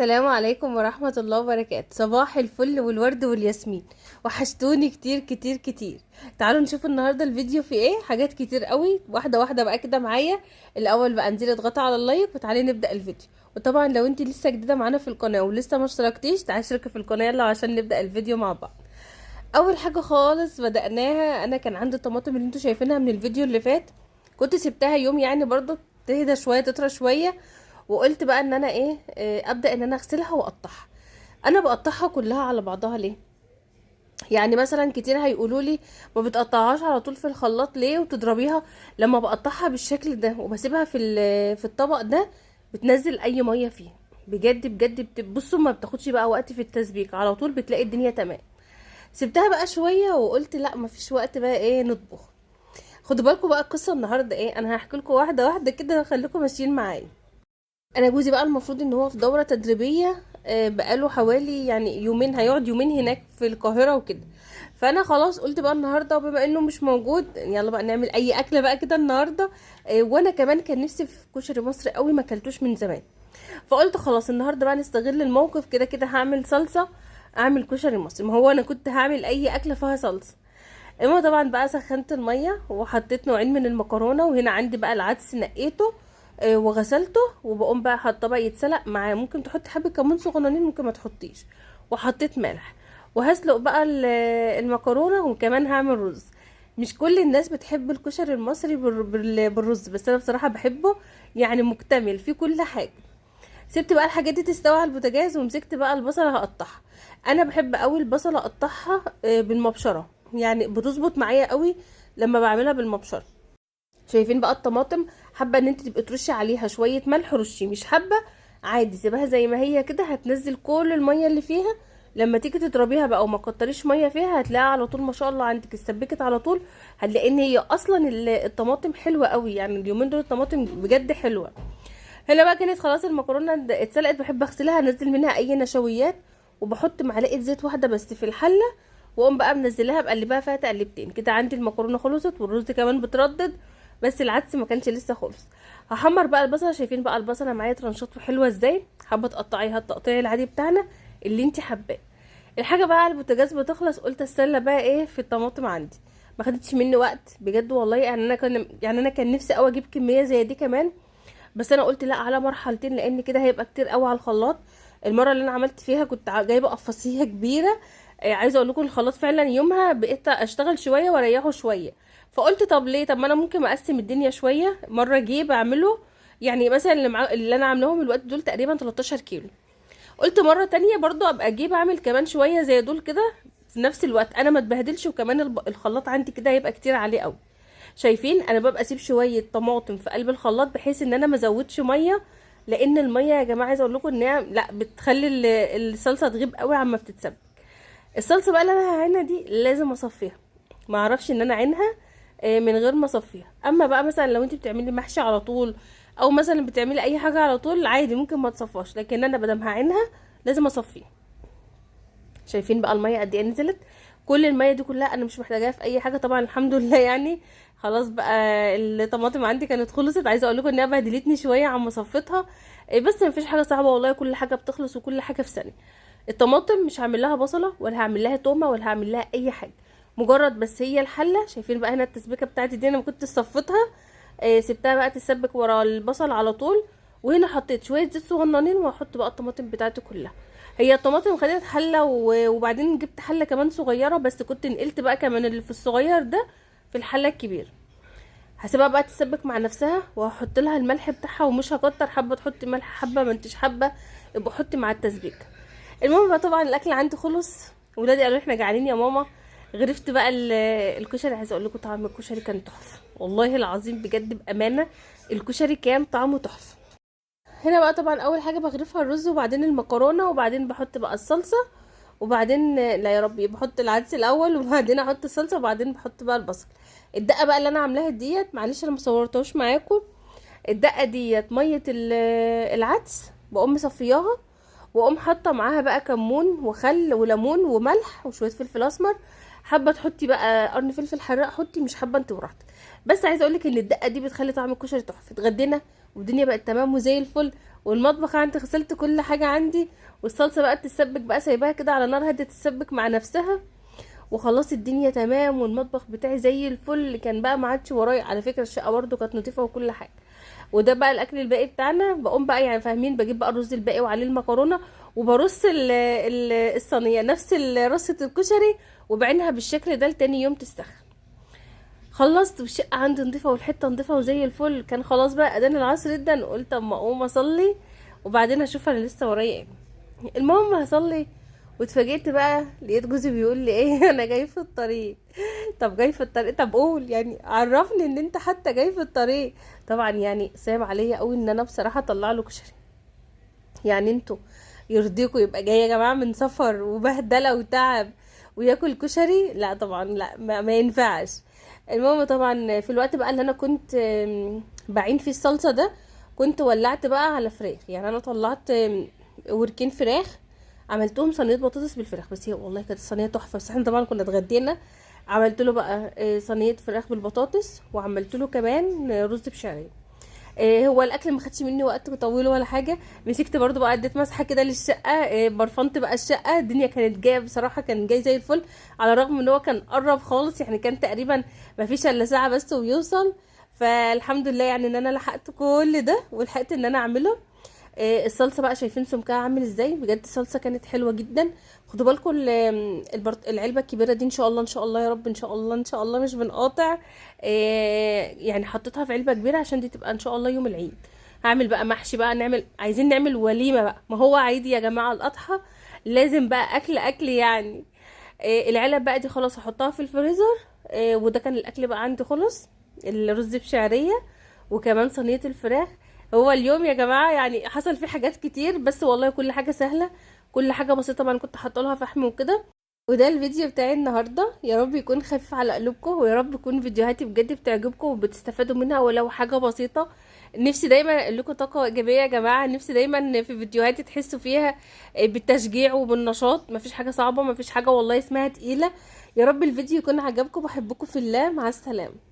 السلام عليكم ورحمة الله وبركاته. صباح الفل والورد والياسمين. وحشتوني كتير كتير كتير. تعالوا نشوف النهاردة الفيديو فيه ايه. حاجات كتير قوي، واحدة واحدة بقى كده معايا. الاول بقى انزلي اضغطي على اللايك وتعالي نبدأ الفيديو. وطبعا لو انت لسه جديدة معانا في القناة ولسه ما اشتركتيش، تعالي اشتركي في القناة يلا عشان نبدأ الفيديو مع بعض. اول حاجة خالص بدأناها، انا كان عندي الطماطم اللي انتوا شايفينها من الفيديو اللي فات. كنت سبتها يوم يعني برضو تهدى شوية تطرى شوية. وقلت بقى ان انا ابدا ان انا اغسلها واقطعها. انا بقطعها كلها على بعضها ليه؟ يعني مثلا كتير هيقولوا لي ما بتقطعهاش على طول في الخلاط ليه وتضربيها. لما بقطعها بالشكل ده وبسيبها في الطبق ده بتنزل اي ميه فيها. بجد بجد بصوا ما بتاخدش بقى وقت في التسبيك، على طول بتلاقي الدنيا تمام. سبتها بقى شويه وقلت لا مفيش وقت بقى نطبخ. خدوا بالكم بقى القصه النهارده انا هحكي لكم واحده واحده كده، خليكم ماشيين معايا. انا جوزي بقى المفروض ان هو في دورة تدريبية، بقاله حوالي يعني يومين، هيقعد يومين هناك في القاهرة وكده. فانا خلاص قلت بقى النهارده بما انه مش موجود يلا بقى نعمل اي اكله بقى كده النهارده. وانا كمان كان نفسي في كشري مصري قوي، ما اكلتوش من زمان. فقلت خلاص النهارده بقى نستغل الموقف، كده كده هعمل صلصه، اعمل كشري مصري. ما هو انا كنت هعمل اي اكله فيها صلصه. اما طبعا بقى سخنت الميه وحطيت نوعين من المكرونه، وهنا عندي بقى العدس نقيته وغسلته، وبقوم بقى حاطه بقى يتسلق معاه. ممكن تحطي حبه كمون صغننين، ممكن ما تحطيش. وحطيت ملح. وهسلق بقى المكرونه، وكمان هعمل رز. مش كل الناس بتحب الكشري المصري بالرز، بس انا بصراحه بحبه، يعني مكتمل في كل حاجه. سبت بقى الحاجات دي تستوي على البوتاجاز، ومسكت بقى البصله هقطعها. انا بحب قوي البصله اقطعها بالمبشره، يعني بتظبط معايا قوي لما بعملها بالمبشره. شايفين بقى الطماطم؟ حابه ان انت تبقي ترشي عليها شويه ملح، رشي. مش حابه عادي سيبها زي ما هي كده، هتنزل كل الميه اللي فيها. لما تيجي تضربيها بقى وما كتريش ميه فيها، هتلاقيها على طول ما شاء الله عندك اتسبكت على طول. هتلاقي ان هي اصلا الطماطم حلوه قوي، يعني اليومين دول الطماطم بجد حلوه. هنا بقى كانت خلاص المكرونه اتسلقت، بحب اغسلها انزل منها اي نشويات. وبحط معلقه زيت واحده بس في الحله، واقوم بقى منزلها بقلبها فيها تقلبتين كده. عندي المكرونه خلصت والرز كمان بتردد، بس العدس ما كانش لسه خلص. هحمر بقى البصله. شايفين بقى البصله معايا ترنشات وحلوه ازاي؟ حابه تقطعيها التقطيع العادي بتاعنا اللي انت حباه. الحاجه بقى على البوتاجاز بتخلص، قلت استنى بقى في الطماطم عندي. ما خدتش مني وقت بجد والله. يعني انا كان نفسي قوي اجيب كميه زي دي كمان، بس انا قلت لا على مرحلتين، لان كده هيبقى كتير قوي على الخلاط. المره اللي انا عملت فيها كنت جايبه قفاصيه كبيره. عايزه اقول لكم الخلاط فعلا يومها بقيت اشتغل شويه واريحه شويه. فقلت طب ليه، طب ما انا ممكن اقسم الدنيا شويه، مره اجيب اعمله. يعني مثلا اللي انا عاملاهم الوقت دول تقريبا 13 كيلو. قلت مره تانية برضو ابقى اجيب اعمل كمان شويه زي دول كده في نفس الوقت، انا ما اتبهدلش، وكمان الخلاط عندي كده هيبقى كتير عليه قوي. شايفين انا ببقى اسيب شويه طماطم في قلب الخلاط بحيث ان انا ما ازودش ميه. لان الميه يا جماعه عايزه اقول لكم ان هي لا بتخلي الصلصه تغيب قوي عما بتتسبك. الصلصه بقى اللي انا هعينها دي لازم اصفيها. ما اعرفش ان انا اعينها من غير ما اصفيها. اما بقى مثلا لو انت بتعملي محشي على طول، او مثلا بتعملي اي حاجه على طول عادي ممكن ما تصفاش، لكن انا بدل هعينها لازم اصفيها. شايفين بقى الميه قد ايه نزلت؟ كل الميه دي كلها انا مش محتاجاها في اي حاجه طبعا الحمد لله يعني. خلاص بقى الطماطم عندي كانت خلصت. عايزه اقول لكم انها بهدلتني شويه عم صفيتها. بس مفيش حاجه صعبه والله، كل حاجه بتخلص وكل حاجه في ثانيه. الطماطم مش هعمل لها بصله ولا هعمل لها تومه ولا هعمل لها اي حاجه، مجرد بس هي الحله. شايفين بقى هنا التسبيكه بتاعتي دي انا ما كنت صفيتها. سبتها بقى تتسبك ورا البصل على طول. وهنا حطيت شويه زيت صغننين، وهحط بقى الطماطم بتاعتي كلها. هي الطماطم خدت حله وبعدين جبت حله كمان صغيره، بس كنت نقلت بقى كمان اللي في الصغير ده في الحله الكبيره. هسيبها بقى تتسبك مع نفسها، وهحط لها الملح بتاعها، ومش هكتر. حابه تحطي ملح، حابه ما انتش حابه يبقى حطي مع التسبيك. المهم بقى طبعا الاكل عندي خلص. ولادي قالوا احنا جعانين يا ماما. غرفت بقى الكشري. عايزه اقول لكم طعم الكشري كان تحفه والله العظيم بجد بامانه. الكشري كان طعمه تحفه. هنا بقى طبعا اول حاجه بغرفها الرز، وبعدين المكرونه، وبعدين بحط بقى الصلصه، وبعدين لا يا ربي بحط العدس الاول، وبعدين احط الصلصه، وبعدين بحط بقى البصل. الدقه بقى اللي انا عاملاها ديت، معلش انا مصورتهاش معاكم. الدقه ديت ميه العدس بقوم مصفياها، واقوم حاطه معاها بقى كمون وخل وليمون وملح وشويه فلفل اسمر. حابه تحطي بقى قرن فلفل حراق حطي، مش حابه انت براحتك. بس عايزه اقولك ان الدقه دي بتخلي طعم الكشري تحفه. اتغدينا والدنيا بقت تمام وزي الفل. والمطبخ عندي غسلت كل حاجه عندي، والصلصه بقت تتسبك بقى، سايباها كده على نار هاديه تتسبك مع نفسها، وخلاص الدنيا تمام. والمطبخ بتاعي زي الفل، كان بقى ما عادش ورايا على فكره. الشقه برده كانت نظيفه وكل حاجه. وده بقى الاكل الباقي بتاعنا. بقوم بقى يعني فاهمين، بجيب بقى الرز الباقي وعليه المكرونه، وبرص الصينيه نفس رصه الكشري، وبعينها بالشكل ده لتاني يوم تستخدم. خلصت والشقه عندي نظيفه والحته نظيفه وزي الفل. كان خلاص بقى اذان العصر جدا، قلت اما اقوم اصلي وبعدين اشوف انا لسه ورايا ايه. المهم هصلي، واتفاجئت بقى لقيت جوزي بيقول لي ايه انا جاي في الطريق. طب جاي في الطريق؟ طب قول يعني، عرفني ان انت حتى جاي في الطريق. طبعا يعني صعب عليا قوي ان انا بصراحه اطلع له كشري. يعني انتوا يرضيكوا يبقى جاي يا جماعه من سفر وبهدله وتعب وياكل كشري؟ لا طبعا، لا ما ينفعش. المهم طبعا في الوقت بقى اللي انا كنت بعين فيه الصلصه ده، كنت ولعت بقى على فراخ. يعني انا طلعت وركين فراخ، عملتهم صينيه بطاطس بالفراخ. بس هي والله كانت الصينيه تحفه. بس احنا طبعا كنا اتغدينا. عملت له بقى صينيه فراخ بالبطاطس، وعملت له كمان رز بشعريه. هو الاكل ما خدش مني وقت طويل ولا حاجه. مسكت برضو بقى اديت مسحه كده للشقه، برفنت بقى الشقه. الدنيا كانت جايه بصراحه، كان جاي زي الفل، على الرغم ان هو كان قرب خالص. يعني كان تقريبا ما فيش الا ساعه بس ويوصل. فالحمد لله يعني ان انا لحقت كل ده ولحقت ان انا اعمله. الصلصه بقى شايفين سمكها عامل ازاي؟ بجد الصلصه كانت حلوه جدا. خدوا بالكم العلبه الكبيره دي ان شاء الله ان شاء الله يا رب، ان شاء الله ان شاء الله مش بنقاطع. يعني حطيتها في علبه كبيره عشان دي تبقى ان شاء الله يوم العيد. هعمل بقى محشي بقى، عايزين نعمل وليمه بقى. ما هو عيد يا جماعه الاضحى، لازم بقى اكل يعني. العلب بقى دي خلاص هحطها في الفريزر. وده كان الاكل بقى عندي خلص. الرز بشعريه وكمان صينيه الفراخ. هو اليوم يا جماعه يعني حصل فيه حاجات كتير، بس والله كل حاجه سهله، كل حاجه بسيطه. طبعا كنت حاطه لها فحم وكده. وده الفيديو بتاعي النهارده. يا رب يكون خفيف على قلوبكم، ويا رب يكون فيديوهاتي بجد بتعجبكم وبتستفادوا منها ولو حاجه بسيطه. نفسي دايما اقول لكم طاقه ايجابيه يا جماعه. نفسي دايما في فيديوهاتي تحسوا فيها بالتشجيع وبالنشاط. مفيش حاجه صعبه، مفيش حاجه والله اسمها تقيله. يا رب الفيديو يكون عجبكم. بحبكم في الله. مع السلامه.